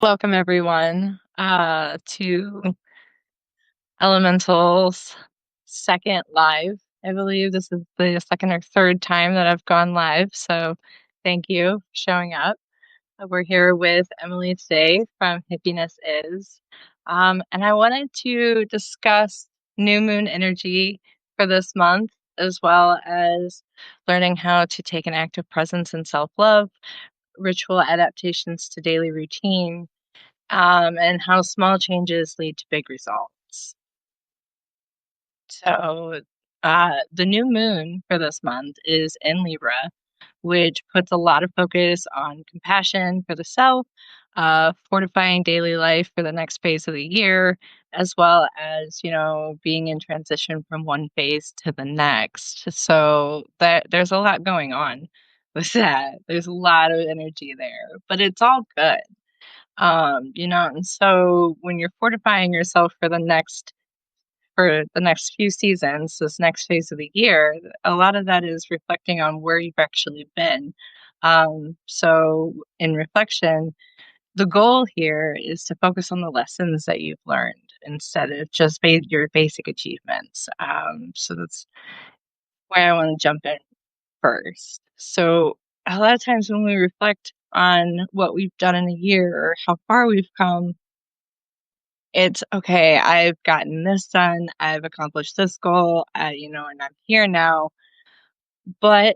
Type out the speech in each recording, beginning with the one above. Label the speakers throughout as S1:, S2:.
S1: Welcome everyone to Elemental's second live. I believe this is the second or third time that I've gone live, so thank you for showing up. We're here with Emily today from Hippiness Is, and I wanted to discuss new moon energy for this month, as well as learning how to take an active presence in self love, ritual adaptations to daily routine, and how small changes lead to big results. So, the new moon for this month is in Libra, which puts a lot of focus on compassion for the self, fortifying daily life for the next phase of the year, as well as, being in transition from one phase to the next. So, there's a lot going on with that. There's a lot of energy there, but it's all good. And so when you're fortifying yourself for the next few seasons, this next phase of the year, a lot of that is reflecting on where you've actually been. So in reflection, the goal here is to focus on the lessons that you've learned instead of just your basic achievements. So that's where I want to jump in first. So a lot of times when we reflect on what we've done in a year or how far we've come, it's okay, I've gotten this done, I've accomplished this goal, and I'm here now. But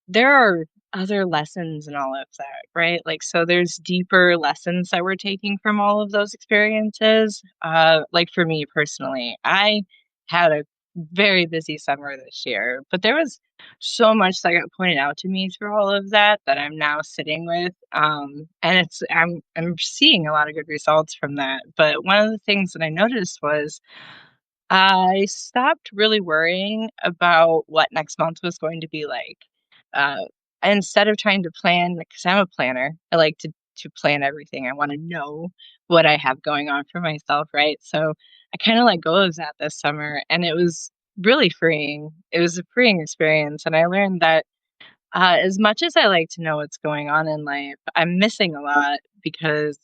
S1: there are other lessons in all of that, right? Like, so there's deeper lessons that we're taking from all of those experiences. Like for me personally, I had a very busy summer this year, but there was so much that got pointed out to me through all of that that I'm now sitting with. And I'm seeing a lot of good results from that. But one of the things that I noticed was I stopped really worrying about what next month was going to be like. Uh, Instead of trying to plan, because I'm a planner, I like to plan everything. I want to know what I have going on for myself, right? So I kind of let go of that this summer, and it was really freeing. It was a freeing experience, and I learned that as much as I like to know what's going on in life, I'm missing a lot because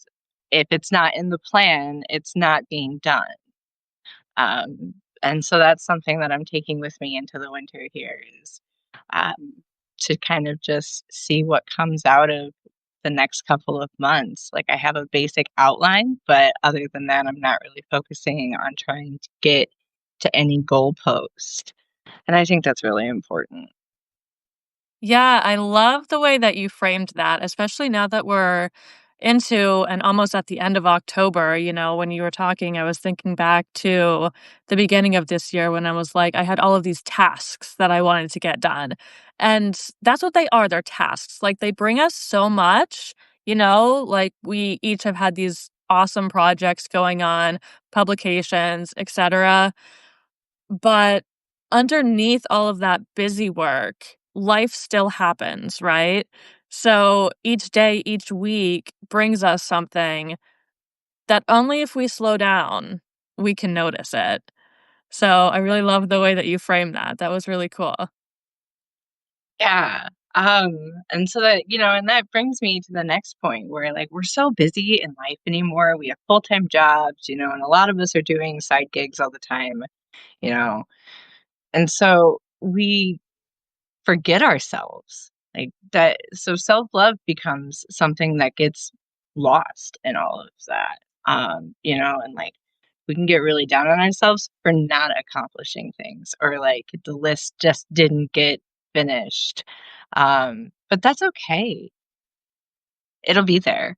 S1: if it's not in the plan, it's not being done. Um, and so that's something that I'm taking with me into the winter here is um, to kind of just see what comes out of the next couple of months. Like I have a basic outline, but other than that, I'm not really focusing on trying to get to any goalpost. And I think that's really important.
S2: Yeah, I love the way that you framed that, especially now that we're into and almost at the end of October. When you were talking, I was thinking back to the beginning of this year when I was like, I had all of these tasks that I wanted to get done. And that's what they are. They're tasks. Like they bring us so much, like we each have had these awesome projects going on, publications, etc. But underneath all of that busy work, life still happens, right? So each day, each week brings us something that only if we slow down, we can notice it. So I really love the way that you framed that. That was really cool.
S1: Yeah. And so that, and that brings me to the next point where like we're so busy in life anymore. We have full-time jobs, and a lot of us are doing side gigs all the time, you know. And so we forget ourselves. Like that so self-love becomes something that gets lost in all of that. And like we can get really down on ourselves for not accomplishing things or like the list just didn't get finished. But that's okay. It'll be there.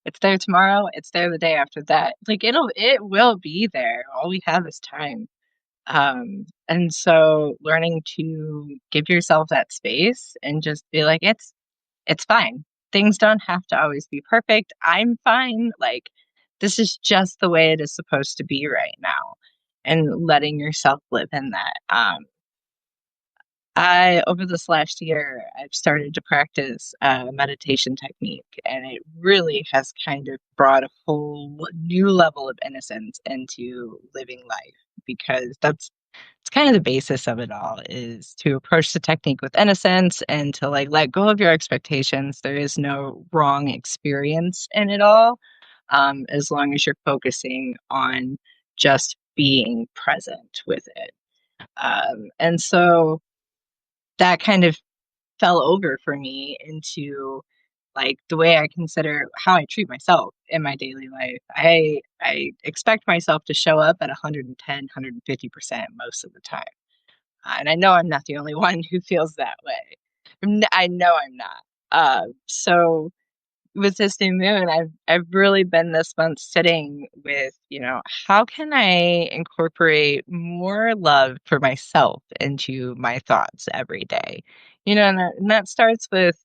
S1: It's there tomorrow, it's there the day after that. Like it will be there. All we have is time. And so learning to give yourself that space and just be like, it's fine. Things don't have to always be perfect. I'm fine. Like this is just the way it is supposed to be right now. And letting yourself live in that. I over this last year, I've started to practice a meditation technique, and it really has kind of brought a whole new level of innocence into living life because that's it's kind of the basis of it all is to approach the technique with innocence and to like let go of your expectations. There is no wrong experience in it all. as long as you're focusing on just being present with it. And so that kind of fell over for me into like the way I consider how I treat myself in my daily life. I expect myself to show up at 110, 150% most of the time. And I know I'm not the only one who feels that way. I know I'm not. So with this new moon, I've really been this month sitting with, how can I incorporate more love for myself into my thoughts every day? And that starts with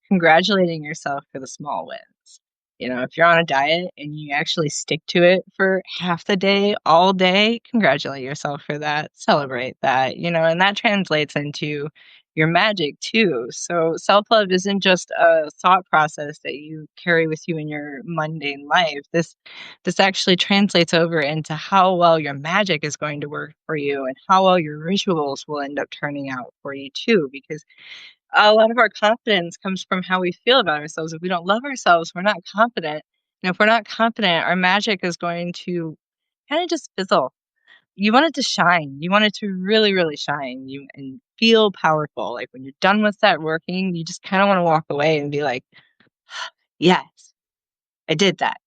S1: congratulating yourself for the small wins. If you're on a diet and you actually stick to it for half the day, all day, congratulate yourself for that. Celebrate that, and that translates into your magic too. So self love isn't just a thought process that you carry with you in your mundane life. This actually translates over into how well your magic is going to work for you and how well your rituals will end up turning out for you too. Because a lot of our confidence comes from how we feel about ourselves. If we don't love ourselves, we're not confident. And if we're not confident, our magic is going to kind of just fizzle. You want it to shine. You want it to really, really shine. You and feel powerful. Like when you're done with that working, you just kind of want to walk away and be like, yes, I did that.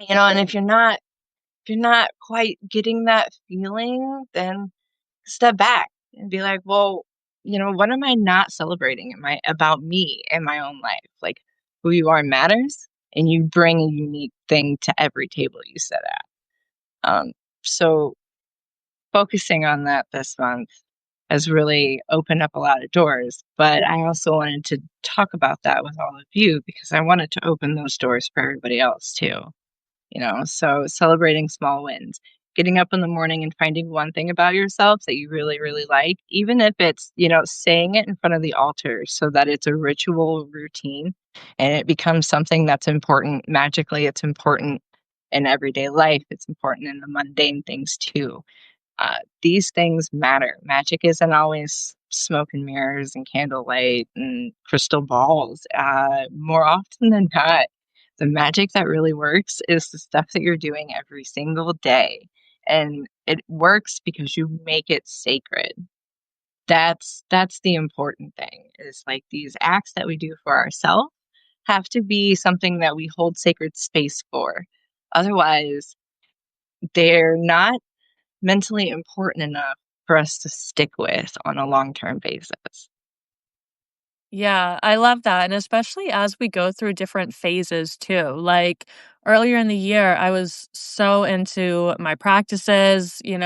S1: And if you're not quite getting that feeling, then step back and be like, well, what am I not celebrating about me and my own life? Like who you are matters and you bring a unique thing to every table you sit at. So focusing on that this month has really opened up a lot of doors. But I also wanted to talk about that with all of you because I wanted to open those doors for everybody else too. So celebrating small wins, getting up in the morning and finding one thing about yourself that you really, really like, even if it's, saying it in front of the altar so that it's a ritual routine and it becomes something that's important magically. It's important in everyday life. It's important in the mundane things too. These things matter. Magic isn't always smoke and mirrors and candlelight and crystal balls. More often than not, the magic that really works is the stuff that you're doing every single day. And it works because you make it sacred. That's the important thing is like these acts that we do for ourselves have to be something that we hold sacred space for. Otherwise, they're not mentally important enough for us to stick with on a long-term basis.
S2: Yeah, I love that, and especially as we go through different phases too. Like, earlier in the year, I was so into my practices, you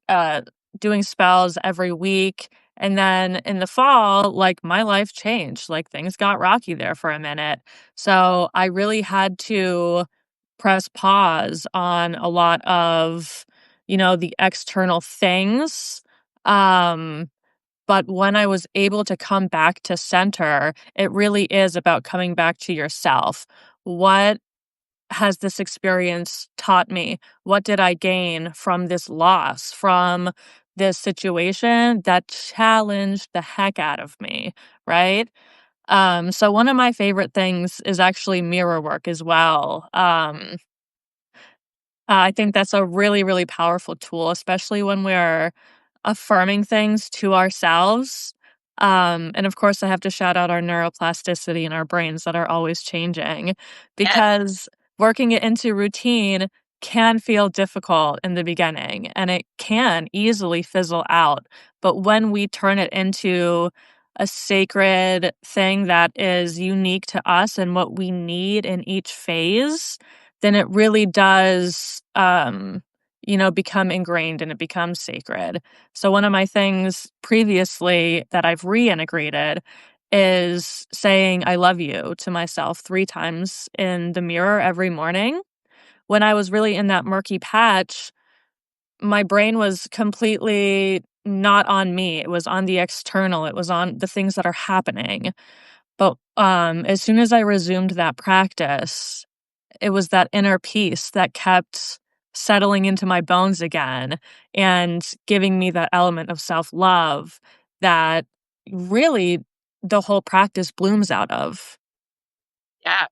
S2: uh, doing spells every week, and then in the fall, like, my life changed, like, things got rocky there for a minute. So, I really had to press pause on a lot of, the external things, um but when I was able to come back to center, it really is about coming back to yourself. What has this experience taught me? What did I gain from this loss, from this situation that challenged the heck out of me, right? So one of my favorite things is actually mirror work as well. I think that's a really, really powerful tool, especially when we're affirming things to ourselves. And of course, I have to shout out our neuroplasticity in our brains that are always changing
S1: Yes.
S2: because working it into routine can feel difficult in the beginning and it can easily fizzle out. But when we turn it into a sacred thing that is unique to us and what we need in each phase, then it really does, become ingrained and it becomes sacred. So one of my things previously that I've reintegrated is saying I love you to myself 3 times in the mirror every morning. When I was really in that murky patch, my brain was completely not on me. It was on the external. It was on the things that are happening. But as soon as I resumed that practice, it was that inner peace that kept settling into my bones again and giving me that element of self-love that really the whole practice blooms out of.
S1: Yeah.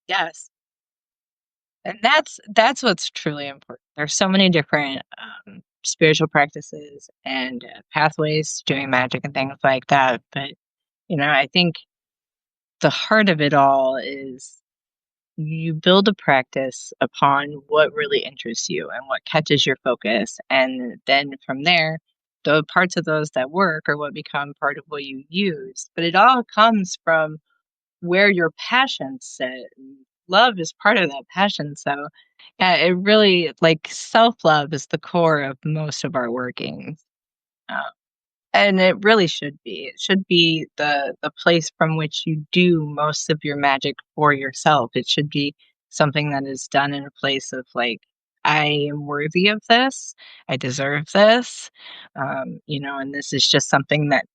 S1: Yes. And that's what's truly important. There's so many different, spiritual practices and, pathways to doing magic and things like that, but, I think the heart of it all is you build a practice upon what really interests you and what catches your focus, and then from there, the parts of those that work are what become part of what you use, but it all comes from where your passions sit. Love is part of that passion. So, yeah, it really like self love is the core of most of our workings. Uh, and it really should be. It should be the place from which you do most of your magic for yourself. It should be something that is done in a place of like, I am worthy of this. I deserve this. And this is just something that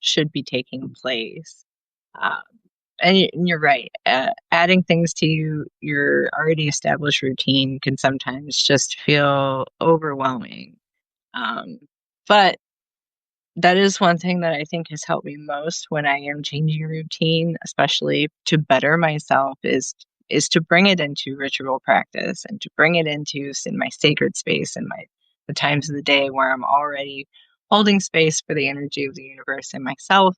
S1: should be taking place. Uh, and you're right. Adding things to your already established routine can sometimes just feel overwhelming. Um, but that is one thing that I think has helped me most when I am changing a routine, especially to better myself, is to bring it into ritual practice and to bring it into in my sacred space and my the times of the day where I'm already holding space for the energy of the universe and myself,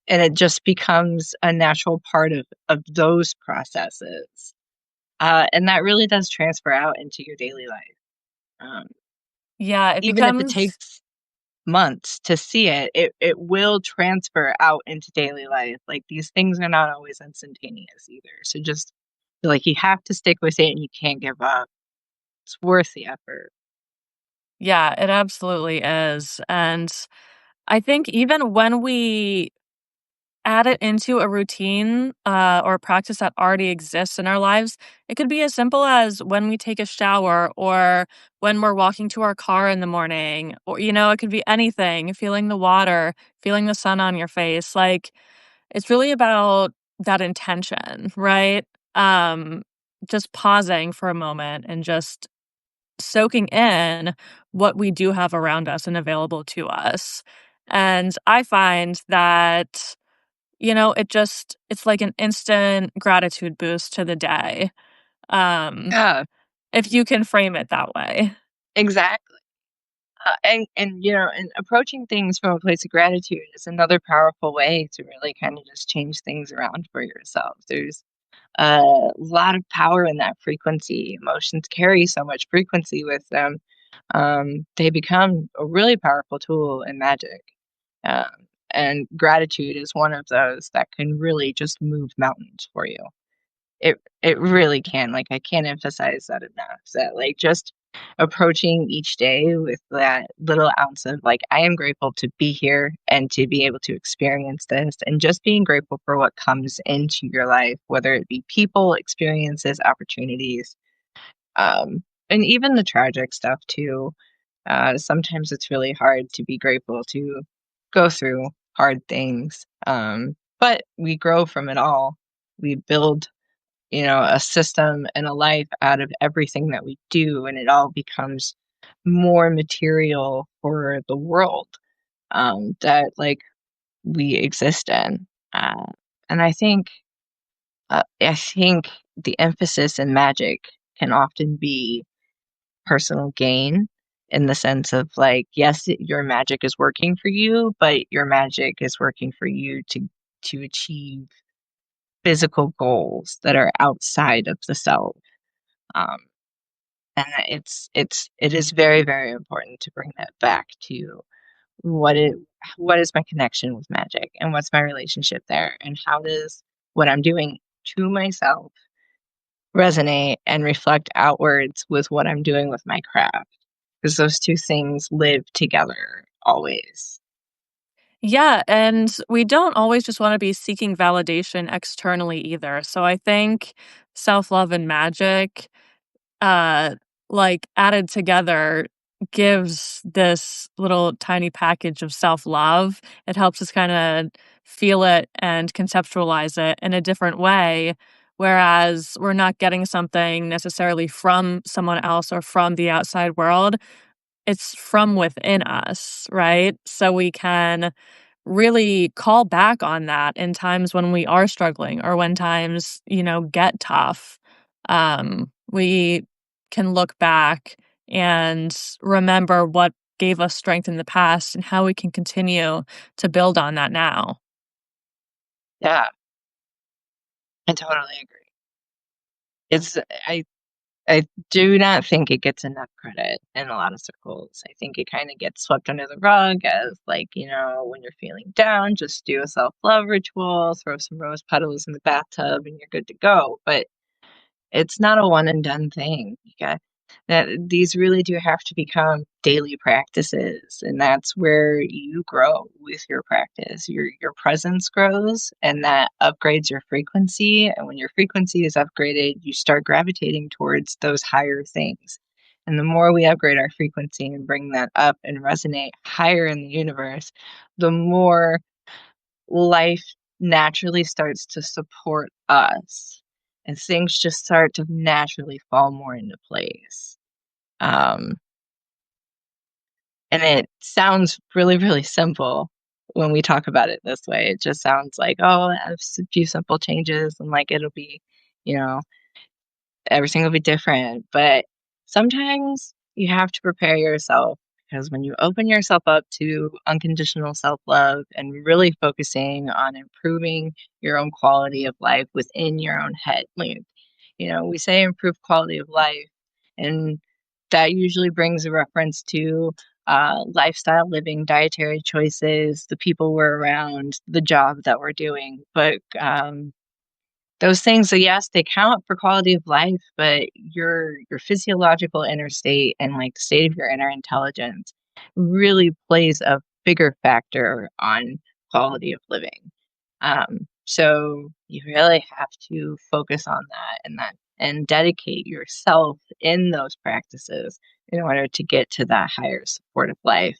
S1: and it just becomes a natural part of those processes, and that really does transfer out into your daily life, um,
S2: Yeah, it
S1: even if it
S2: becomes
S1: takes months to see it will transfer out into daily life. Like, these things are not always instantaneous either, so just like, you have to stick with it and you can't give up. It's worth the effort.
S2: yeah, it absolutely is, and I think even when we add it into a routine, or a practice that already exists in our lives. It could be as simple as when we take a shower or when we're walking to our car in the morning, or, it could be anything, feeling the water, feeling the sun on your face. Like, it's really about that intention, right? Um, just pausing for a moment and just soaking in what we do have around us and available to us. And I find that it's like an instant gratitude boost to the day, um,
S1: Yeah,
S2: if you can frame it that way.
S1: exactly. And approaching things from a place of gratitude is another powerful way to really kind of just change things around for yourself. There's a lot of power in that frequency. Emotions carry so much frequency with them. They become a really powerful tool in magic. Um, and gratitude is one of those that can really just move mountains for you. It really can, like, I can't emphasize that enough, that, like, just approaching each day with that little ounce of, like, I am grateful to be here and to be able to experience this, and just being grateful for what comes into your life, whether it be people, experiences, opportunities, and even the tragic stuff too. Sometimes it's really hard to be grateful to go through hard things, but we grow from it all. We build a system and a life out of everything that we do, and it all becomes more material for the world that like we exist in. Uh, and I think the emphasis in magic can often be personal gain in the sense of like, yes, your magic is working for you, but your magic is working for you to achieve physical goals that are outside of the self. Um, And it is very, very important to bring that back to what it what is my connection with magic and what's my relationship there and how does what I'm doing to myself resonate and reflect outwards with what I'm doing with my craft, because those 2 things live together always.
S2: Yeah, and we don't always just wanna be seeking validation externally either, so I think self-love and magic, uh, like, added together gives this little tiny package of self-love. It helps us kinda feel it and conceptualize it in a different way, whereas we're not getting something necessarily from someone else or from the outside world. It's from within us, right? So we can really call back on that in times when we are struggling or when times, get tough. We can look back and remember what gave us strength in the past and how we can continue to build on that now.
S1: Yeah, I totally agree. It's I do not think it gets enough credit in a lot of circles. I think it kind of gets swept under the rug as like, when you're feeling down, just do a self-love ritual, throw some rose petals in the bathtub and you're good to go. But it's not a one and done thing. You got that these really do have to become daily practices, and that's where you grow with your practice. Your presence grows, and that upgrades your frequency. And when your frequency is upgraded, you start gravitating towards those higher things. And the more we upgrade our frequency and bring that up and resonate higher in the universe, the more life naturally starts to support us and things just start to naturally fall more into place. Um, and it sounds really, really simple when we talk about it this way. It just sounds like, oh, a few simple changes and like it'll be, you know, everything will be different. But sometimes you have to prepare yourself because when you open yourself up to unconditional self love and really focusing on improving your own quality of life within your own head, like, we say improve quality of life, and that usually brings a reference to lifestyle living, dietary choices, the people we're around, the job that we're doing. But those things, so yes, they count for quality of life, but your physiological inner state and like the state of your inner intelligence really plays a bigger factor on quality of living. So you really have to focus on that and dedicate yourself in those practices in order to get to that higher supportive life.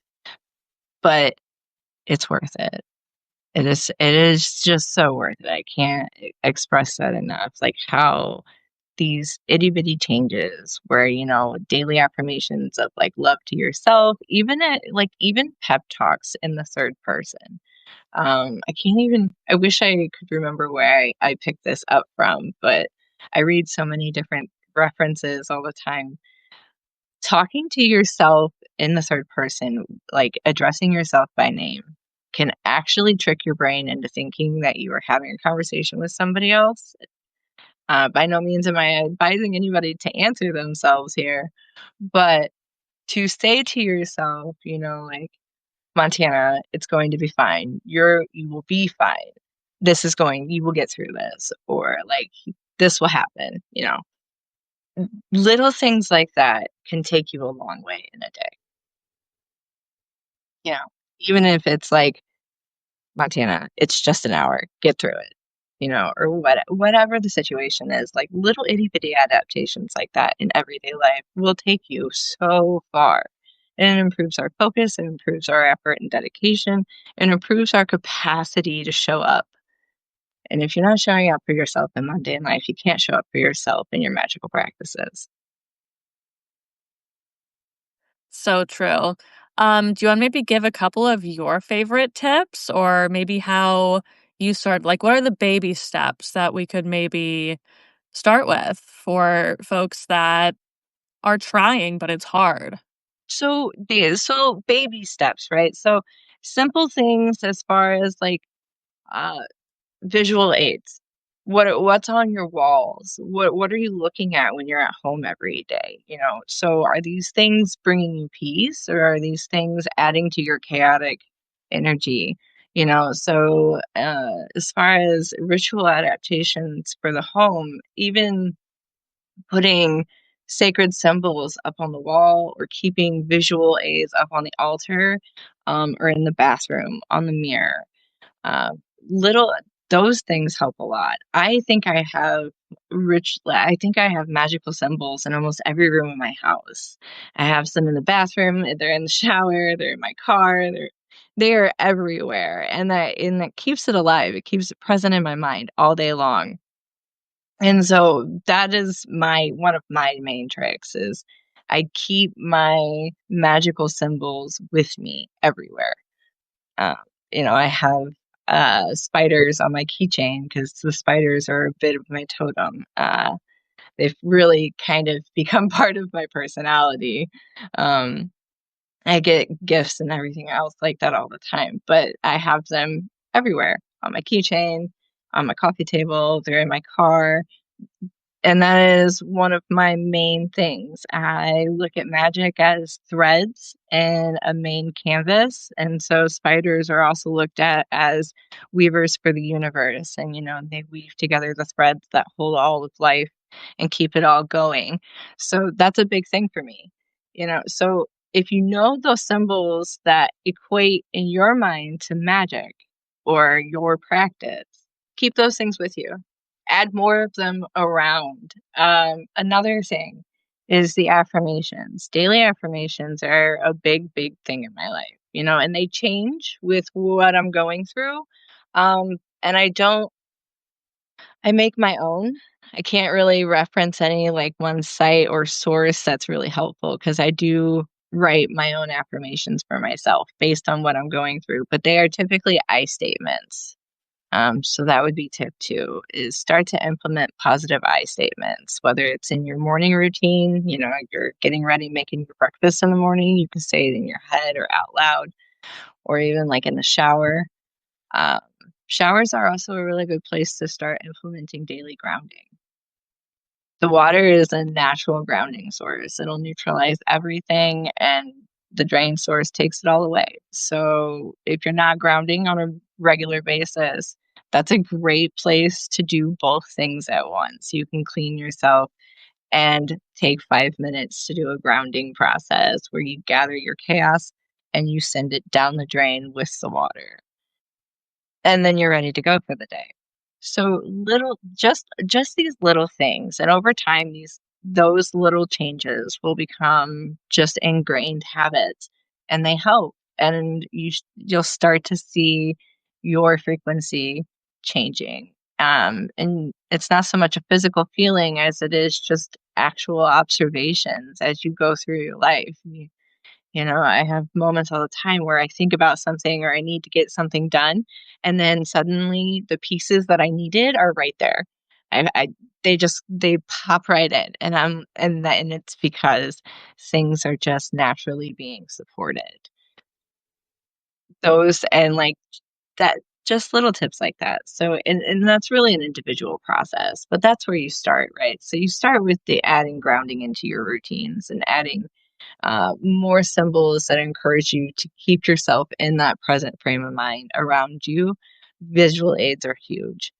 S1: But it's worth it. It is just so worth it. I can't express that enough. Like how these itty bitty changes where, daily affirmations of like love to yourself, even pep talks in the third person. I wish I could remember where I picked this up from, but I read so many different references all the time. Talking to yourself in the third person, like addressing yourself by name, can actually trick your brain into thinking that you are having a conversation with somebody else. By no means am I advising anybody to answer themselves here, but to say to yourself, like, Montana, it's going to be fine. You will be fine. You will get through this, or like, this will happen. Little things like that can take you a long way in a day. You know, Even if it's like, Montana, it's just an hour, get through it, or whatever the situation is, like little itty bitty adaptations like that in everyday life will take you so far. And it improves our focus, it improves our effort and dedication, and improves our capacity to show up. And if you're not showing up for yourself in mundane life, you can't show up for yourself in your magical practices.
S2: So true. Do you want to maybe give a couple of your favorite tips or maybe how you start, like, what are the baby steps that we could maybe start with for folks that are trying, but it's hard?
S1: So baby steps, right? So simple things as far as like uh visual aids. What's on your walls? What are you looking at when you're at home every day? So are these things bringing you peace, or are these things adding to your chaotic energy? As far as ritual adaptations for the home, even putting sacred symbols up on the wall or keeping visual aids up on the altar, or in the bathroom on the mirror, uh, little those things help a lot. I think I have magical symbols in almost every room in my house. I have some in the bathroom, they're in the shower, they're in my car, they're everywhere. And that keeps it alive. It keeps it present in my mind all day long. And so that is my one of my main tricks is I keep my magical symbols with me everywhere. Uh, I have spiders on my keychain because the spiders are a bit of my totem. They've really kind of become part of my personality. Um, I get gifts and everything else like that all the time, but I have them everywhere on my keychain, on my coffee table, they're in my car. And that is one of my main things. I look at magic as threads and a main canvas. And so spiders are also looked at as weavers for the universe. And, they weave together the threads that hold all of life and keep it all going. So that's a big thing for me. So if you know those symbols that equate in your mind to magic or your practice, keep those things with you, add more of them around. Another thing is the affirmations. Daily affirmations are a big, big thing in my life, and they change with what I'm going through. And I make my own. I can't really reference any like one site or source that's really helpful because I do write my own affirmations for myself based on what I'm going through, but they are typically I statements. So that would be tip two is start to implement positive I statements, whether it's in your morning routine, you're getting ready, making your breakfast in the morning, you can say it in your head or out loud, or even like in the shower. Um, Showers are also a really good place to start implementing daily grounding. The water is a natural grounding source. It'll neutralize everything and the drain source takes it all away. So if you're not grounding on a regular basis, that's a great place to do both things at once. You can clean yourself and take 5 minutes to do a grounding process where you gather your chaos and you send it down the drain with the water and then you're ready to go for the day. So little just these little things and over time those little changes will become just ingrained habits and they help and you'll start to see your frequency changing. And it's not so much a physical feeling as it is just actual observations as you go through your life. I have moments all the time where I think about something or I need to get something done, and then suddenly the pieces that I needed are right there. I they pop right in, and it's because things are just naturally being supported. Those and like that, just little tips like that. So, and that's really an individual process, but that's where you start, right? So you start with the adding grounding into your routines and adding more symbols that encourage you to keep yourself in that present frame of mind around you. Visual aids are huge.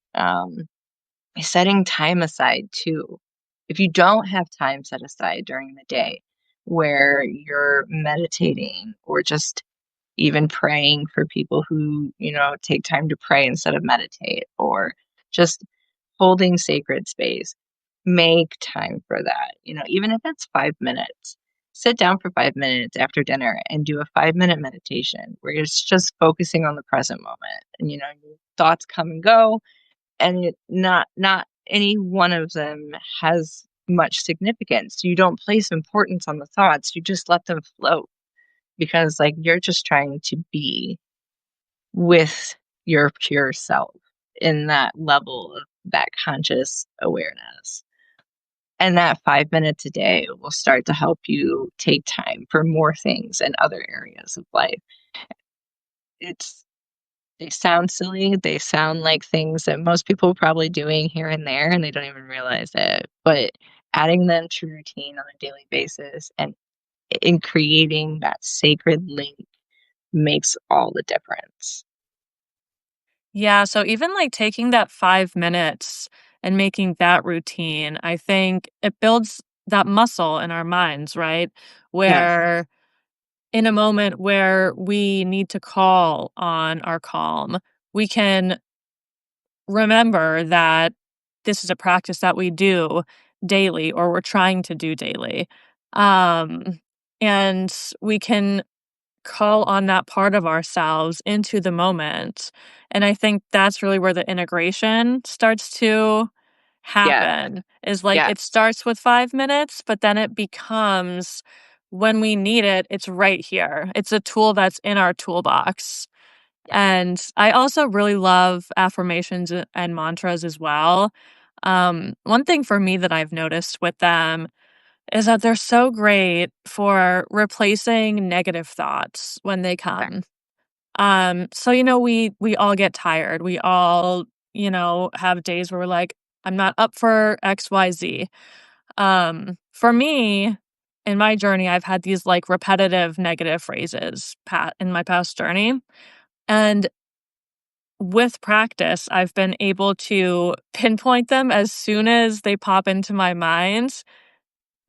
S1: Setting time aside too. If you don't have time set aside during the day where you're meditating or just even praying for people who, take time to pray instead of meditate or just holding sacred space. Make time for that. Even if it's 5 minutes, sit down for 5 minutes after dinner and do a 5-minute meditation where it's just focusing on the present moment. And, your thoughts come and go, and not any one of them has much significance. You don't place importance on the thoughts, you just let them float because like you're just trying to be with your pure self in that level of that conscious awareness. And that 5 minutes a day will start to help you take time for more things in other areas of life. It's they sound silly, they sound like things that most people are probably doing here and there and they don't even realize it. But adding them to routine on a daily basis and in creating that sacred link makes all the difference.
S2: Yeah, so even, like, taking that 5 minutes and making that routine, I think it builds that muscle in our minds, right?
S1: Yes.
S2: Where in a moment where we need to call on our calm, we can remember that this is a practice that we do daily or we're trying to do daily. Um, and we can call on that part of ourselves into the moment. And I think that's really where the integration starts to
S1: Yes.
S2: happen. Is like
S1: Yes.
S2: it starts with 5 minutes, but then it becomes when we need it, it's right here. It's a tool that's in our toolbox.
S1: Yeah.
S2: And I also really love affirmations and mantras as well. One thing for me that I've noticed with them is that they're so great for replacing negative thoughts when they
S1: Okay.
S2: come. So we all get tired. We all, have days where we're like, I'm not up for XYZ. For me, in my journey, I've had these like repetitive negative phrases in my past journey. And with practice, I've been able to pinpoint them as soon as they pop into my mind,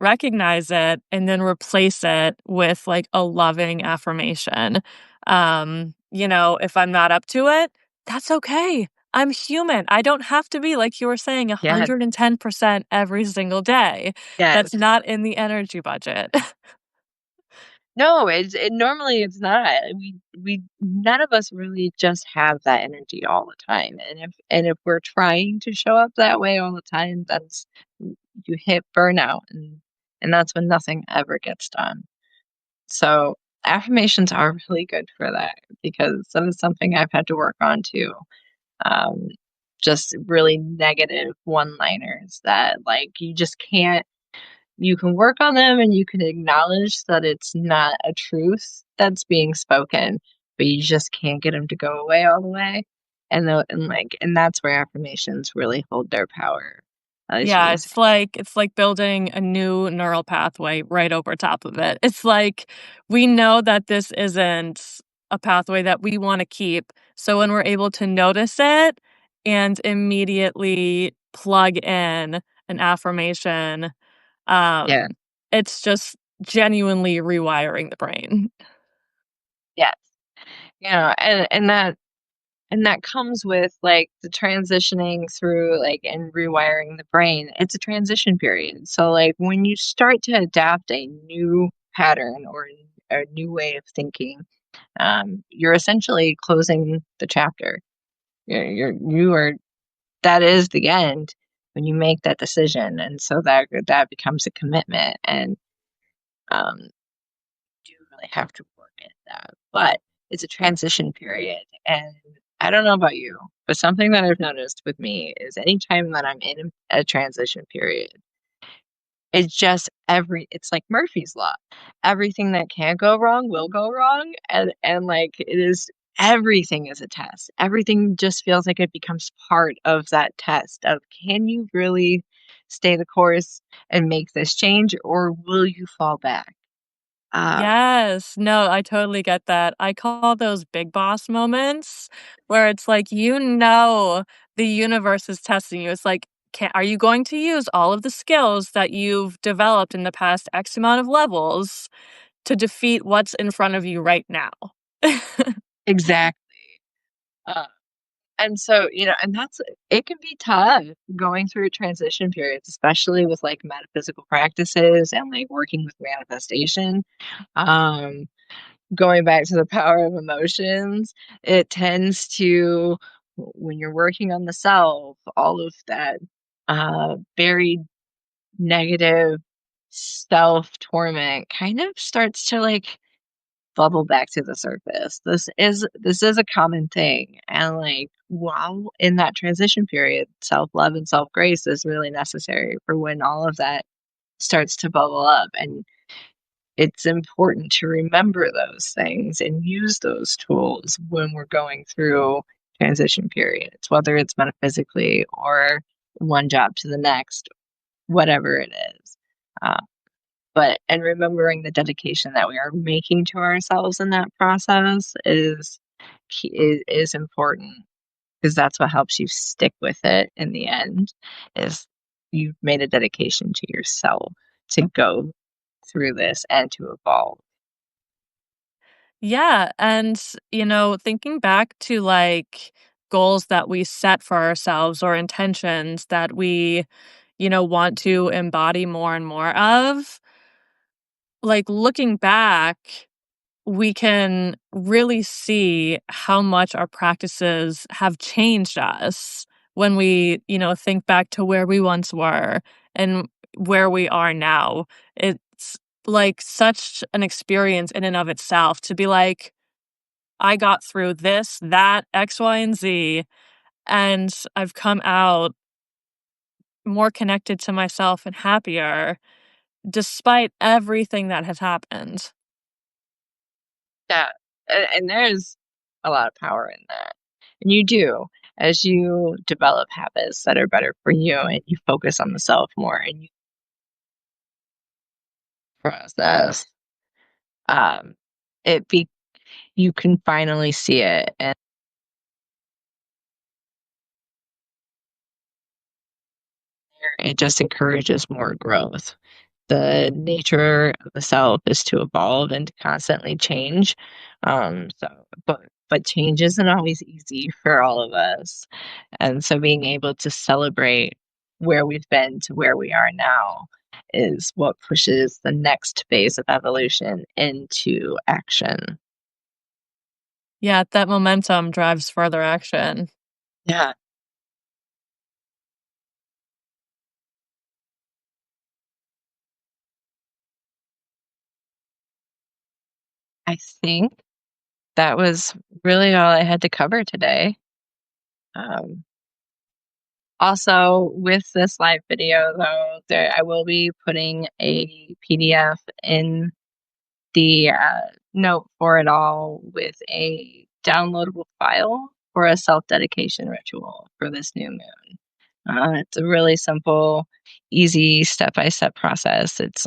S2: recognize it, and then replace it with like a loving affirmation. If I'm not up to it, that's okay. I'm human. I don't have to be, like you were saying,
S1: Yes.
S2: 110% every single day.
S1: Yes.
S2: That's not in the energy budget.
S1: No, normally it's not. We none of us really just have that energy all the time. And if we're trying to show up that way all the time, that's you hit burnout and that's when nothing ever gets done. So affirmations are really good for that because that is something I've had to work on too. Um, just really negative one-liners that like you just can't you can work on them and you can acknowledge that it's not a truth that's being spoken, but you just can't get them to go away all the way. And that's where affirmations really hold their power. At least for
S2: Yeah,
S1: this.
S2: it's like building a new neural pathway right over top of it. It's like we know that this isn't a pathway that we wanna keep, so when we're able to notice it and immediately plug in an affirmation,
S1: Yeah.
S2: um, it's just genuinely rewiring the brain.
S1: Yes. And that comes with like the transitioning through like and rewiring the brain. It's a transition period. So like when you start to adapt a new pattern or a new way of thinking, you're essentially closing the chapter. You are that is the end when you make that decision, and so that becomes a commitment, and you do really have to work at that. But it's a transition period, and I don't know about you, but something that I've noticed with me is anytime that I'm in a transition period, it's like Murphy's Law. Everything that can go wrong will go wrong, and, like, everything is a test. Everything just feels like it becomes part of that test of, "Can you really stay the course and make this change, or will you fall back?" Um
S2: Yes. No, I totally get that. I call those big boss moments where it's like, the universe is testing you. It's like, are you going to use all of the skills that you've developed in the past X amount of levels to defeat what's in front of you right now?
S1: Exactly. Uh, and so, and it can be tough going through transition periods, especially with, like, metaphysical practices and, like, working with manifestation. Um Going back to the power of emotions, it tends to when you're working on the self, all of that, buried negative self-torment kind of starts to, like, bubble back to the surface. This is a common thing, and, like, while in that transition period, self-love and self-grace is really necessary for when all of that starts to bubble up, and it's important to remember those things and use those tools when we're going through transition periods, whether it's metaphysically or one job to the next, whatever it is. Uh, and remembering the dedication that we are making to ourselves in that process is important because that's what helps you stick with it in the end. Is you've made a dedication to yourself to go through this and to evolve.
S2: Yeah, and, thinking back to, like, goals that we set for ourselves or intentions that we, want to embody more and more of, like, looking back, we can really see how much our practices have changed us when we, think back to where we once were and where we are now. It's, like, such an experience in and of itself to be like, I got through this, that, X, Y, and Z, and I've come out more connected to myself and happier despite everything that has happened.
S1: Yeah, and there's a lot of power in that. And you do, as you develop habits that are better for you and you focus on the self more and you process, um, it be you can finally see it, and it just encourages more growth. The nature of the self is to evolve and to constantly change. So, but change isn't always easy for all of us, and so being able to celebrate where we've been to where we are now is what pushes the next phase of evolution into action.
S2: Yeah, that momentum drives further action.
S1: Yeah, I think that was really all I had to cover today. Um, Also, with this live video, though, I will be putting a PDF in the note for it all with a downloadable file for a self dedication ritual for this new moon. It's a really simple, easy step by step process. It's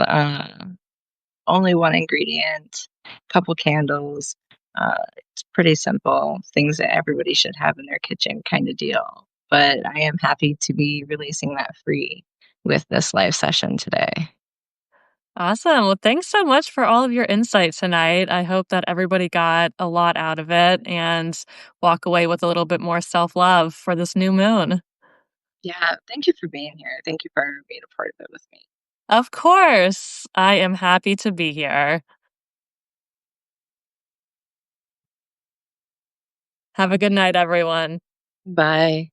S1: only one ingredient, couple candles. It's pretty simple, things that everybody should have in their kitchen kind of deal. But I am happy to be releasing that free with this live session today.
S2: Awesome. Well, thanks so much for all of your insights tonight. I hope that everybody got a lot out of it and walk away with a little bit more self love for this new moon.
S1: Yeah, thank you for being here. Thank you for being a part of it with me.
S2: Of course, I am happy to be here. Have a good night, everyone.
S1: Bye.